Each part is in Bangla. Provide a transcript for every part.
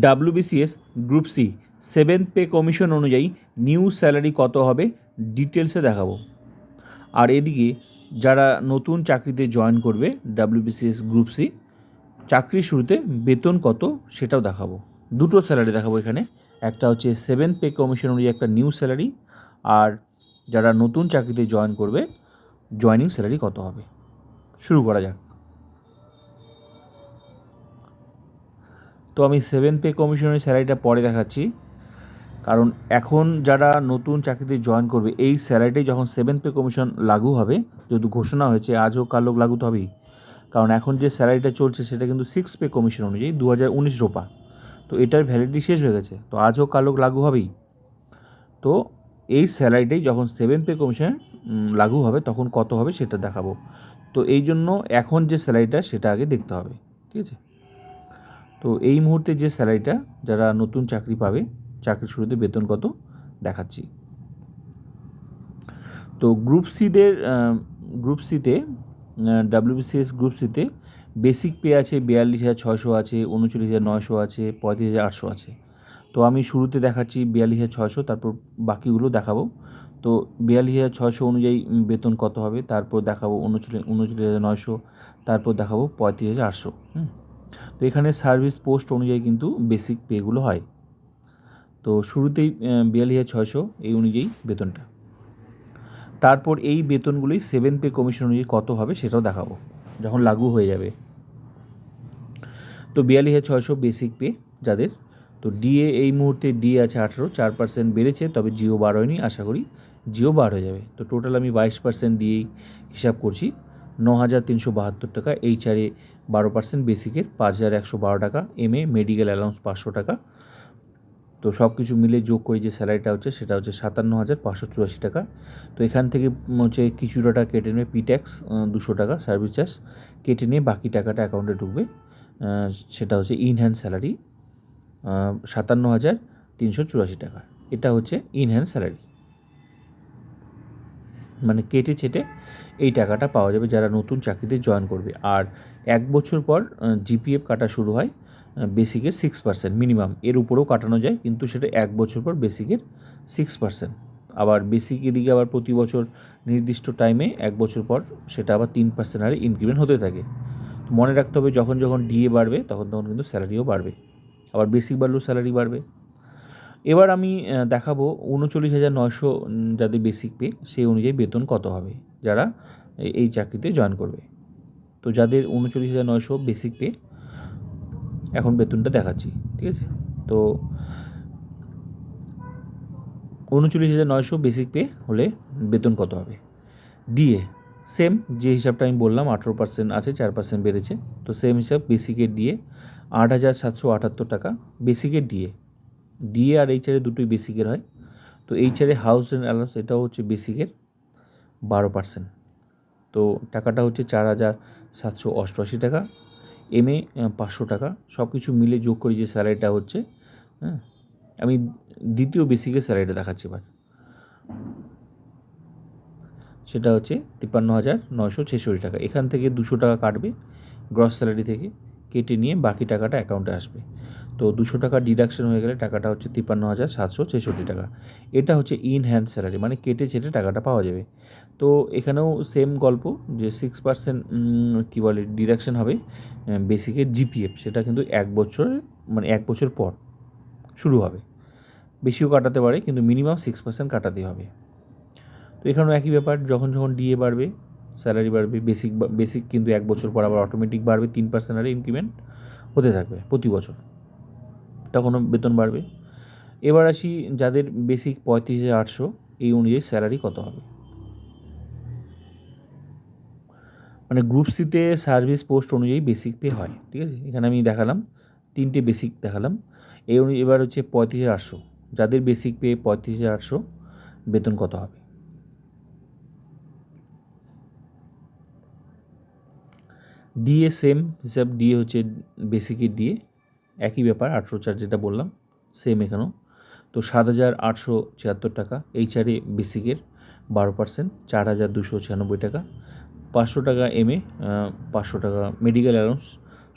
WBCS group C seventh pay commission অনুযায়ী নিউ স্যালারি কত হবে ডিটেলসে দেখাবো। আর এদিকে যারা নতুন চাকরিতে জয়েন করবে ডাব্লিউবিসিএস গ্রুপ সি চাকরির শুরুতে বেতন কত সেটাও দেখাবো। দুটো স্যালারি দেখাবো এখানে, একটা হচ্ছে সেভেন্থ পে কমিশন অনুযায়ী একটা নিউ স্যালারি, আর যারা নতুন চাকরিতে জয়েন করবে জয়েনিং স্যালারি কত হবে। শুরু করা যাক। তো আমি সেভেন্থ পে কমিশনের স্যালারিটা পরে দেখাচ্ছি, কারণ এখন যারা নতুন চাকরিতে জয়েন করবে এই স্যালারিটাই যখন সেভেন্থ পে কমিশন লাগু হবে, যেহেতু ঘোষণা হয়েছে আজ হোক কাল হোক লাগু তো হবেই, কারণ এখন যে স্যালারিটা চলছে সেটা কিন্তু সিক্স পে কমিশন অনুযায়ী 2019 রোপা, তো এটার ভ্যালিডিটি শেষ হয়ে গেছে, তো আজ হোক কাল হোক লাগু হবেই। তো এই স্যালারিটাই যখন সেভেন্থ পে কমিশন লাগু হবে তখন কত হবে সেটা দেখাবো। তো এই জন্য এখন যে স্যালারিটা সেটা আগে দেখতে হবে, ঠিক আছে। তো এই মুহূর্তে যে স্যালারিটা যারা নতুন চাকরি পাবে চাকরির শুরুতে বেতন কত দেখাচ্ছি। তো গ্রুপ সিতে ডাব্লিউবিসিএস গ্রুপ সিতে বেসিক পে আছে 42,600 আছে, 39,900 আছে, 35,800 আছে। তো আমি শুরুতে দেখাচ্ছি 42,600, তারপর বাকিগুলো দেখাবো। তো 42,600 অনুযায়ী বেতন কত হবে, তারপর দেখাবো 39,900, তারপর দেখাবো 35,800। তো এখানে সার্ভিস পোস্ট অনুযায়ী কিন্তু বেসিক পেগুলো হয়। তো শুরুতেই 42,600 এই অনুযায়ী বেতনটা, তারপর এই বেতনগুলি সেভেন্থ পে কমিশন অনুযায়ী কত হবে সেটাও দেখাবো যখন লাগু হয়ে যাবে। তো 42,600 বেসিক পে যাদের, তো ডিএ এই মুহূর্তে ডিএ আছে 18, 4% বেড়েছে, তবে জিও বার হয়নি, আশা করি জিও বার হয়ে যাবে। তো টোটাল আমি 22% দিয়েই হিসাব করছি, 9,372 টাকা। এইচআরে 12% বেসিকের 5,112 টাকা, এমএ মেডিকেল অ্যালাউন্স 500 টাকা। তো সব কিছু মিলে যোগ করে যে স্যালারিটা হচ্ছে সেটা হচ্ছে 57,584 টাকা। তো এখান থেকে হচ্ছে কিছুটা টাকা কেটে নেবে পিট্যাক্স 200 টাকা, সার্ভিস চার্জ কেটে নিয়ে বাকি টাকাটা অ্যাকাউন্টে ঢুকবে, সেটা হচ্ছে ইন হ্যান্ড স্যালারি 57,384 টাকা। এটা হচ্ছে ইন হ্যান্ড স্যালারি, মানে কেটে ছেটে এই টাকাটা পাওয়া যাবে যারা নতুন চাকরিতে জয়েন করবে। আর 1 বছর পর জিপিএফ কাটা শুরু হয় বেসিকের 6%, মিনিমাম এর উপরেও কাটানো যায়, কিন্তু সেটা 1 বছর পর বেসিকের 6%। আবার বেসিক এদিকে আবার প্রতি বছর নির্দিষ্ট টাইমে 1 বছর পর সেটা আবার 3% হারে ইনক্রিমেন্ট হতে থাকে। তো মনে রাখতে হবে যখন যখন ডিএ বাড়বে তখন তখন কিন্তু স্যালারিও বাড়বে, আবার বেসিক বাড়লেও স্যালারি বাড়বে। এবার আমি দেখাবো 39,900 যাদের বেসিক পে সেই অনুযায়ী বেতন কত হবে যারা এই চাকরিতে জয়েন করবে। তো যাদের 39,900 বেসিক পে এখন বেতনটা দেখাচ্ছি, ঠিক আছে। তো 39,900 বেসিক পে হলে বেতন কত হবে। ডিএ সেম যে হিসাবটা আমি বললাম, 18% আছে, 4% বেড়েছে, তো সেম হিসাব বেসিকের ডিএ 8,778 টাকা বেসিকের ডিএ। ডিএ আর এইচআরে দুটোই বেসিকের হয়। তো এইচআরে হাউস অ্যান্ড অ্যালাউন্স এটাও হচ্ছে বেসিকের 12%। তো টাকাটা হচ্ছে 4,788 টাকা, এমএ 500 টাকা। সব কিছু মিলে যোগ করে যে স্যালারিটা হচ্ছে, হ্যাঁ আমি দ্বিতীয় বেসিকের স্যালারিটা দেখাচ্ছি এবার, সেটা হচ্ছে 53,966 টাকা। এখান থেকে 200 টাকা কাটবে গ্রস স্যালারি থেকে, কেটে নিয়ে বাকি টাকাটা অ্যাকাউন্টে আসবে। তো 200 টাকা ডিডাকশন হয়ে গেলে টাকাটা হচ্ছে 53,766 টাকা। এটা হচ্ছে ইন হ্যান্ড স্যালারি, মানে কেটে ছেটে টাকাটা পাওয়া যাবে। তো এখানেও সেম গল্প যে 6% কী বলে ডিডাকশন হবে বেসিকের জিপিএফ, সেটা কিন্তু 1 বছর, মানে 1 বছর পর শুরু হবে। বেশিও কাটাতে পারে কিন্তু মিনিমাম 6% কাটাতে হবে। তো এখানেও একই ব্যাপার, যখন যখন ডিএ বাড়বে স্যালারি বাড়বে, বেসিক কিন্তু 1 বছর পর আবার অটোমেটিক বাড়বে, 3% হারে ইনক্রিমেন্ট হতে থাকবে প্রতি বছর, তখনও বেতন বাড়বে। এবার আসি যাদের বেসিক 35,800 এই অনুযায়ী স্যালারি কত হবে। মানে গ্রুপ সিতে সার্ভিস পোস্ট অনুযায়ী বেসিক পে হয়, ঠিক আছে। এখানে আমি দেখালাম 3টে বেসিক দেখালাম, এই অনুযায়ী এবার হচ্ছে 35,800 যাদের বেসিক পে 35,800 বেতন কত হবে। ডিএ সেম হিসাব, ডিএ হচ্ছে বেসিকের ডিএ, একই ব্যাপার 18 চার্জ যেটা বললাম সেম এখানেও। তো 7,876 টাকা। এইচআরে বেসিকের 12%, 4,296 টাকা। 500 টাকা এমএ, 500 টাকা মেডিকেল অ্যালাউন্স,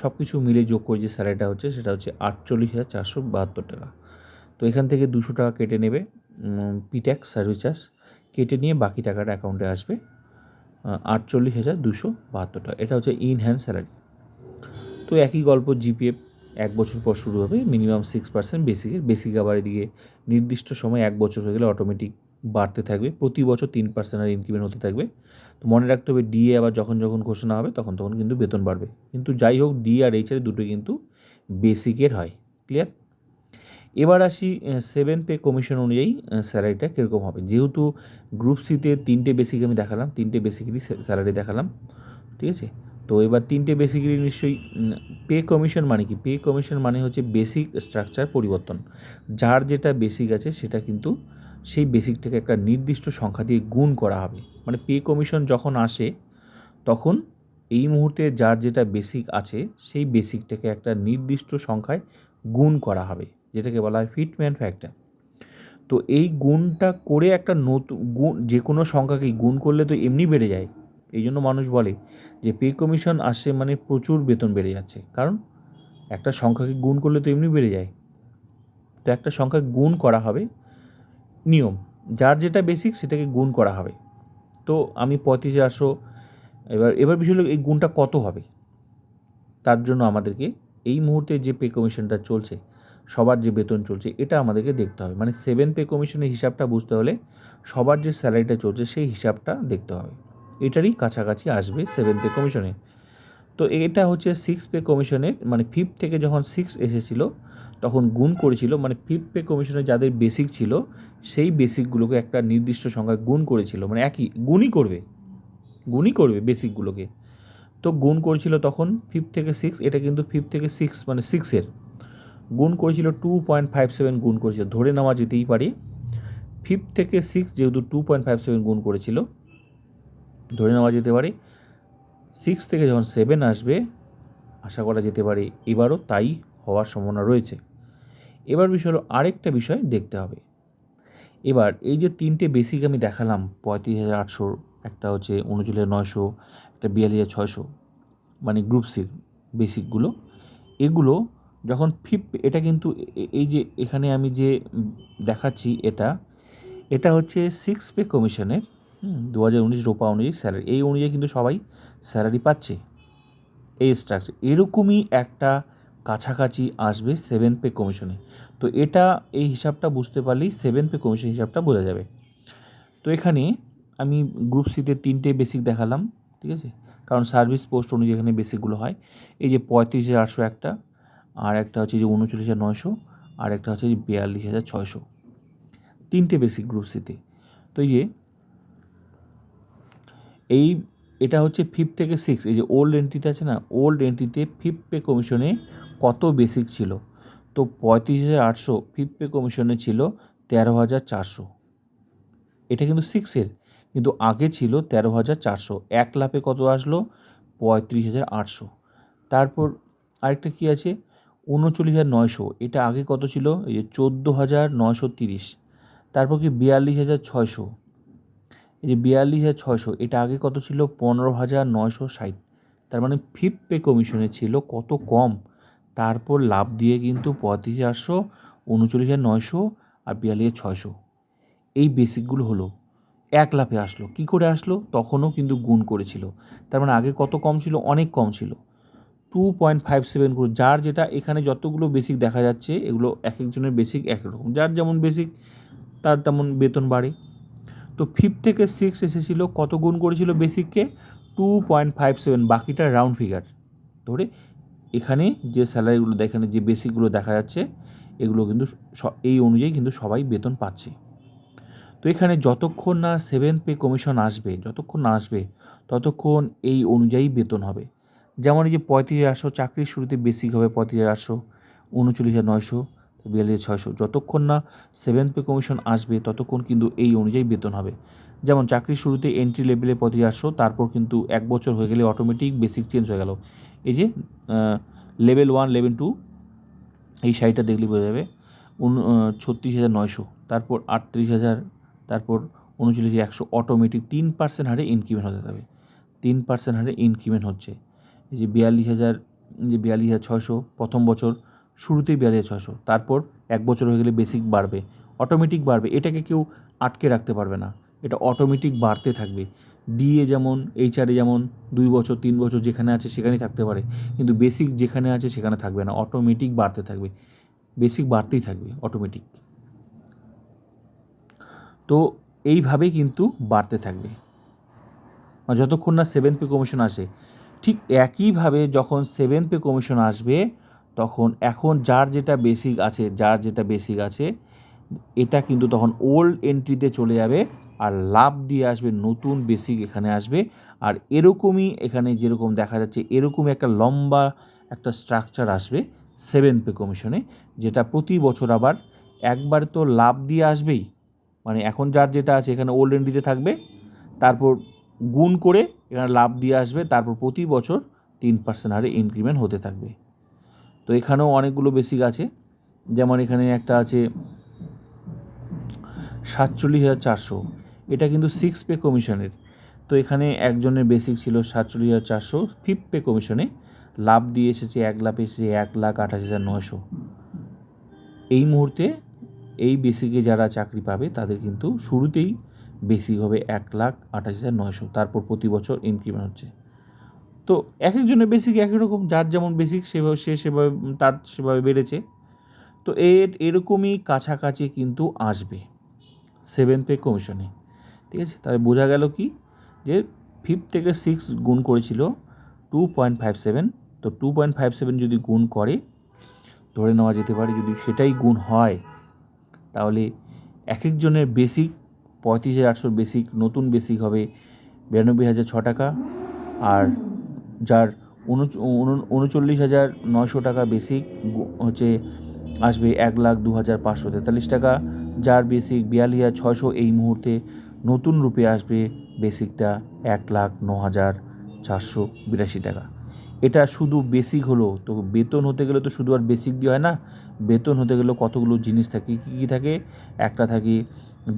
সব কিছু মিলে যোগ করে যে স্যালারিটা হচ্ছে সেটা হচ্ছে 48,472 টাকা। তো এখান থেকে 200 টাকা কেটে নেবে পিট্যাক্স সার্ভিস চার্জ, কেটে নিয়ে বাকি টাকাটা অ্যাকাউন্টে আসবে 48,272 টাকা। এটা হচ্ছে ইন হ্যান্ড স্যালারি। তো একই গল্প, জিপিএফ 1 বছর পর শুরু হবে, মিনিমাম 6% বেসিক আবার এদিকে নির্দিষ্ট সময় 1 বছর হয়ে গেলে অটোমেটিক বাড়তে থাকবে, প্রতি বছর 3% আর ইনক্রিমেন্ট হতে থাকবে। তো মনে রাখতে হবে ডিএ আবার যখন ঘোষণা হবে তখন কিন্তু বেতন বাড়বে, কিন্তু যাই হোক ডি আর এইচআর দুটোই কিন্তু বেসিকের হয়। ক্লিয়ার? এবার আসি 7 পে কমিশন অনুযায়ী স্যালারিটা কীরকম হবে। যেহেতু গ্রুপ সিতে 3টে বেসিক আমি দেখালাম, 3টে বেসিকেরই স্যালারি দেখালাম, ঠিক আছে। তো এবার 3টে বেসিকেরই নিশ্চয়ই পে কমিশন মানে কি? পে কমিশন মানে হচ্ছে বেসিক স্ট্রাকচার পরিবর্তন। যার যেটা বেসিক আছে সেটা কিন্তু সেই বেসিকটাকে একটা নির্দিষ্ট সংখ্যা দিয়ে গুণ করা হবে। মানে পে কমিশন যখন আসে তখন এই মুহূর্তে যার যেটা বেসিক আছে সেই বেসিকটাকে একটা নির্দিষ্ট সংখ্যায় গুণ করা হবে, যেটাকে বলা হয় ফিটম্যান ফ্যাক্টর। তো এই গুণটা করে একটা নতুন গুণ, যে কোনো সংখ্যাকেই গুণ করলে তো এমনি বেড়ে যায়। এই জন্য মানুষ বলে যে পে কমিশন আসে মানে প্রচুর বেতন বেড়ে যাচ্ছে, কারণ একটা সংখ্যাকে গুণ করলে তো এমনি বেড়ে যায়। তো একটা সংখ্যা গুণ করা হবে, নিয়ম যার যেটা বেসিক সেটাকে গুণ করা হবে। তো আমি 35,800, এবার বিষয় হলো এই গুণটা কত হবে। তার জন্য আমাদেরকে এই মুহূর্তে যে পে কমিশনটা চলছে, সবার যে বেতন চলছে, এটা আমাদেরকে দেখতে হবে। মানে 7 পে কমিশনের হিসাবটা বুঝতে হলে সবার যে স্যালারিটা চলছে সেই হিসাবটা দেখতে হবে। এটারই কাছাকাছি আসবে 7 পে কমিশনে। তো এটা হচ্ছে 6 পে কমিশনের, মানে 5 থেকে যখন 6 এসেছিল তখন গুণ করেছিল, মানে 5 পে কমিশনে যাদের বেসিক ছিল সেই বেসিকগুলোকে একটা নির্দিষ্ট সংখ্যায় গুণ করেছিল, মানে একই গুণই করবে বেসিকগুলোকে। তো গুণ করেছিল তখন 5 থেকে 6, এটা কিন্তু 5 থেকে 6 মানে 6-এর গুণ করেছিল 2.57 গুণ করেছিল, ধরে নেওয়া যেতেই পারে 5 থেকে 6 যেহেতু 2.57 গুণ করেছিল, ধরে নেওয়া যেতে পারে 6 থেকে যখন 7 আসবে আশা করা যেতে পারে এবারও তাই হওয়ার সম্ভাবনা রয়েছে। এবার বিষয় হলো আরেকটা বিষয় দেখতে হবে। এবার এই যে 3টে বেসিক আমি দেখালাম, 35,800, একটা হচ্ছে 39,900, একটা 42,600, মানে গ্রুপ সির বেসিকগুলো, এগুলো যখন এটা কিন্তু এই যে এখানে আমি যে দেখাচ্ছি এটা হচ্ছে 6 পে কমিশনের 2019 রোপা অনুযায়ী স্যালারি, এই অনুযায়ী কিন্তু সবাই স্যালারি পাচ্ছে এই স্ট্রাকচার। এরকমই একটা কাছাকাছি আসবে 7 পে কমিশনে। তো এটা এই হিসাবটা বুঝতে পারলেই 7 পে কমিশন হিসাবটা বোঝা যাবে। তো এখানে আমি গ্রুপ সিতে 3টে বেসিক দেখালাম, ঠিক আছে, কারণ সার্ভিস পোস্ট অনুযায়ী এখানে বেসিকগুলো হয়। এই যে 35,800 একটা, আর একটা হচ্ছে যে 39,900, আর একটা হচ্ছে যে 42,600, 3টে বেসিক গ্রুপ সিতে। তো এটা হচ্ছে 5 থেকে 6, এই যে ওল্ড এন্ট্রিতে আছে না, ওল্ড এন্ট্রিতে 5 পে কমিশনে কত বেসিক ছিল। তো 35,800 5 পে কমিশনে ছিল 13,400, এটা কিন্তু 6-এর, কিন্তু আগে ছিল 13,400, 1 লাফে কত আসলো 35,800। তারপর আরেকটা কি আছে 39,900, এটা আগে কত ছিল, এই যে 14,930। তারপর কি 42,600, এই যে 42,600, এটা আগে কত ছিল 15,960। তার মানে 5 পে কমিশনে ছিল কত কম, তারপর লাভ দিয়ে কিন্তু 35,800, 39,900 আর 42,600 এই বেসিকগুলো হলো 1 লাফে আসলো। কি করে আসলো? তখনও কিন্তু গুণ করেছিল। তার মানে আগে কত কম ছিল, অনেক কম ছিল, 2.57 করে। যার যেটা এখানে যতগুলো বেসিক দেখা যাচ্ছে এগুলো এক একজনের বেসিক এক রকম, যার যেমন বেসিক তার তেমন বেতন বাড়ে। তো 5 থেকে 6 এসেছিল, কত গুণ করেছিল বেসিককে 2.57, বাকিটা রাউন্ড ফিগার ধরে এখানে যে স্যালারিগুলো এখানে যে বেসিকগুলো দেখা যাচ্ছে এগুলো কিন্তু এই অনুযায়ী কিন্তু সবাই বেতন পাচ্ছে। তো এখানে যতক্ষণ না 7 পে কমিশন আসবে, ততক্ষণ এই অনুযায়ী বেতন হবে। যেমন এই যে 35,800 চাকরির শুরুতে বেসিক হবে 35,800, 39,900, 42,600, যতক্ষণ না 7 পে কমিশন আসবে ততক্ষণ কিন্তু এই অনুযায়ী বেতন হবে। যেমন চাকরির শুরুতে এন্ট্রি লেভেলে 35,800, তারপর কিন্তু 1 বছর হয়ে গেলে অটোমেটিক বেসিক চেঞ্জ হয়ে গেল। এই যে লেভেল 1, লেভেল 2, এই সাইডটা দেখলে বোঝা যাবে 36,900, তারপর 38,000, তারপর 39,100, অটোমেটিক 3% হারে ইনক্রিমেন্ট হতে থাকবে, 3% হারে ইনক্রিমেন্ট হচ্ছে। এই যে 42,000 যে 42,600 প্রথম বছর শুরুতেই 42,600, তারপর 1 বছর হয়ে গেলে বেসিক বাড়বে, অটোমেটিক বাড়বে, এটাকে কেউ আটকে রাখতে পারবে না, এটা অটোমেটিক বাড়তে থাকবে। ডিএ যেমন এইচআরে যেমন 2 বছর 3 বছর যেখানে আছে সেখানেই থাকতে পারে, কিন্তু বেসিক যেখানে আছে সেখানে থাকবে না, অটোমেটিক বাড়তে থাকবে, বেসিক বাড়তেই থাকবে অটোমেটিক। তো এইভাবেই কিন্তু বাড়তে থাকবে যতক্ষণ না 7th পে কমিশন আসে। ঠিক একইভাবে যখন 7th পে কমিশন আসবে তখন এখন যার যেটা বেসিক আছে এটা কিন্তু তখন ওল্ড এন্ট্রিতে চলে যাবে আর লাভ দিয়ে আসবে নতুন বেসিক এখানে আসবে। আর এরকমই এখানে যেরকম দেখা যাচ্ছে এরকমই একটা লম্বা একটা স্ট্রাকচার আসবে 7th পে কমিশনে, যেটা প্রতি বছর আবার একবার তো লাভ দিয়ে আসবেই, মানে এখন যার যেটা আছে এখানে ওল্ড এন্ট্রিতে থাকবে, তারপর গুণ করে এখানে লাভ দিয়ে আসবে, তারপর প্রতি বছর 3% হারে ইনক্রিমেন্ট হতে থাকবে। তো এখানেও অনেকগুলো বেসিক আছে, যেমন এখানে একটা আছে 47,400, এটা কিন্তু 6th পে কমিশনের। তো এখানে একজনের বেসিক ছিল 47,400, 5th পে কমিশনে লাভ দিয়ে এসেছে 1,28,900। এই মুহূর্তে এই বেসিকে যারা চাকরি পাবে তাদের কিন্তু শুরুতেই বেসিক হবে 1,28,900, তারপর প্রতি বছর ইনক্রিমেন্ট হচ্ছে। তো এক একজনের বেসিক একই রকম, যার যেমন বেসিক সেভাবে তার সেভাবে বেড়েছে। তো এরকমই কাছাকাছি কিন্তু আসবে 7th পে কমিশনে, ঠিক আছে। তাহলে বোঝা গেল কি যে 5 থেকে 6 গুণ করেছিল 2.57, তো 2.57 যদি গুণ করে ধরে নেওয়া যেতে পারে যদি সেটাই গুণ হয় তাহলে এক একজনের বেসিক 35,800 বেসিক, নতুন বেসিক হবে 92,006 টাকা, আর যার 39,900 টাকা বেসিক হচ্ছে আসবে 1,02,543 টাকা, যার বেসিক 42,600 এই মুহূর্তে নতুন রূপে আসবে বেসিকটা 1,09,482 টাকা। এটা শুধু বেসিক হলো, তো বেতন হতে গেলে তো শুধু আর বেসিক দিয়ে হয় না, বেতন হতে গেলেও কতগুলো জিনিস থাকে, কী কী থাকে, একটা থাকে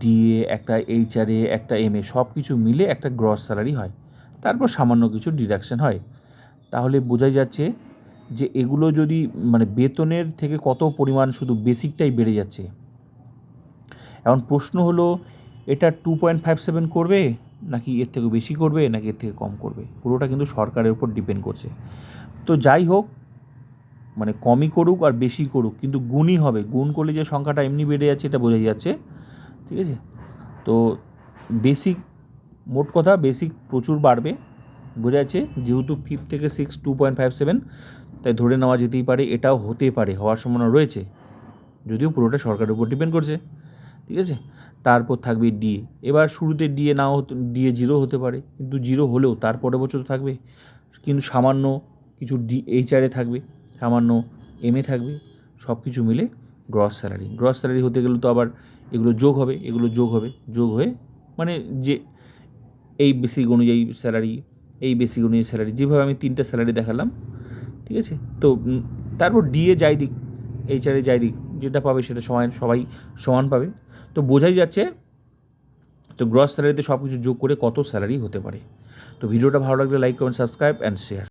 ডিএ, একটা এইচআরএ, একটা এমএ, সব কিছু মিলে একটা গ্রস স্যালারি হয়, তারপর সামান্য কিছু ডিডাকশন হয়। তাহলে বোঝাই যাচ্ছে যে এগুলো যদি মানে বেতনের থেকে কত পরিমাণ শুধু বেসিকটাই বেড়ে যাচ্ছে। এখন প্রশ্ন হলো এটা 2.57 করবে নাকি এর থেকে বেশি করবে নাকি এর থেকে কম করবে, পুরোটা কিন্তু সরকারের উপর ডিপেন্ড করছে। তো যাই হোক, মানে কমই করুক আর বেশি করুক কিন্তু গুণই হবে, গুণ করলে যে সংখ্যাটা এমনি বেড়ে যাচ্ছে এটা বোঝাই যাচ্ছে, ঠিক আছে। তো বেসিক, মোট কথা বেসিক প্রচুর বাড়বে বোঝা যাচ্ছে, যেহেতু 5 থেকে 6 2.57, তাই ধরে নেওয়া যেতেই পারে এটাও হতে পারে, হওয়ার সম্ভাবনা রয়েছে, যদিও পুরোটা সরকারের উপর ডিপেন্ড করছে, ঠিক আছে। তারপর থাকবে ডিএ, এবার শুরুতে ডিএ নাও হতে, ডিএ 0 হতে পারে, কিন্তু 0 হলেও তারপরে বছর থাকবে, কিন্তু সামান্য কিছু এইচআরএ থাকবে, সামান্য এমএ থাকবে, সব কিছু মিলে গ্রস স্যালারি হতে গেলে তো আবার এগুলো যোগ হবে, যোগ হয়ে মানে যে এই বেসিক অনুযায়ী স্যালারি, এই বেসিক অনুযায়ী স্যালারি, যেভাবে আমি 3টা স্যালারি দেখালাম, ঠিক আছে। তো তারপর ডিএ যাই দিক, এইচআরএ যাই দিক, যেটা পাবে সেটা সবাই সমান পাবে। তো বোঝাই যাচ্ছে তো গ্রস স্যালারিতে সব কিছু যোগ করে কত স্যালারি হতে পারে। তো ভিডিওটা ভালো লাগলে like comment subscribe and share.